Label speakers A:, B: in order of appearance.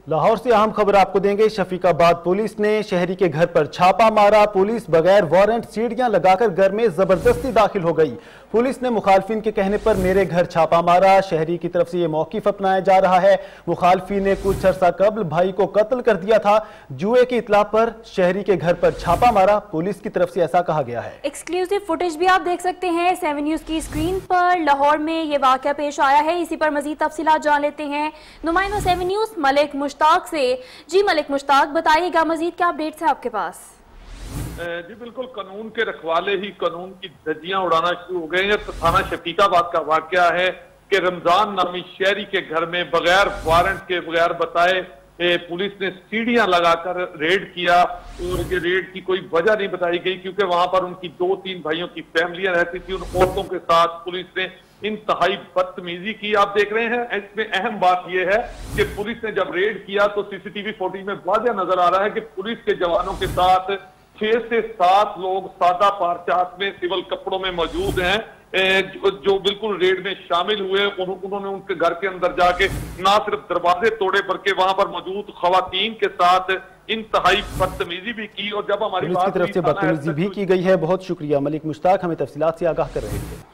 A: लाहौर से अहम खबर आपको देंगे। शफीकाबाद पुलिस ने शहरी के घर पर छापा मारा। पुलिस बगैर वारंट सीढ़ियां लगाकर घर में जबरदस्ती दाखिल हो गई। पुलिस ने मुखालफिन के कहने पर मेरे घर छापा मारा। शहरी की तरफ से यह मौकिफ अपनाया जा रहा है। मुखालफिन ने कुछ अर्सा कबल भाई को कत्ल कर दिया था। जुए की इतला पर शहरी के घर पर छापा मारा। पुलिस की तरफ से ऐसा कहा गया है।
B: एक्सक्लूसिव फुटेज भी आप देख सकते हैं 7 न्यूज की स्क्रीन पर। लाहौर में ये वाकया पेश आया है। इसी पर मजीद तफसीलात जान लेते हैं नुमाइंदा 7 न्यूज मलिक मुश्ताक से। जी मलिक मुश्ताक, बताइएगा मजीद क्या अपडेट्स है आपके पास?
C: जी बिल्कुल, कानून के रखवाले ही कानून की धज्जियां उड़ाना शुरू हो गए हैं। तो थाना शफीकाबाद का वाकया है कि रमजान नामी शहरी के घर में बगैर वारंट के, बगैर बताए पुलिस ने सीढ़ियां लगाकर रेड किया। और ये रेड की कोई वजह नहीं बताई गई, क्योंकि वहां पर उनकी 2-3 भाइयों की फैमिलियां रहती थी। उन औरतों के साथ पुलिस ने इंतहाई बदतमीजी की। आप देख रहे हैं, इसमें अहम बात यह है कि पुलिस ने जब रेड किया तो सीसीटीवी फुटेज में वाज़ेह नजर आ रहा है कि पुलिस के जवानों के साथ 6 से 7 लोग सादा पारचात में सिविल कपड़ों में मौजूद हैं, जो बिल्कुल रेड में शामिल हुए। उन्होंने उनके घर के अंदर जाके ना सिर्फ दरवाजे तोड़े बल्कि वहां पर मौजूद खवातीन के साथ इंतहाई बदतमीजी भी की। और जब हमारी
A: पुलिस की तरफ से बदतमीजी भी की गई है। बहुत शुक्रिया मलिक मुश्ताक, हमें तफसीलात से आगाह कर रहे थे।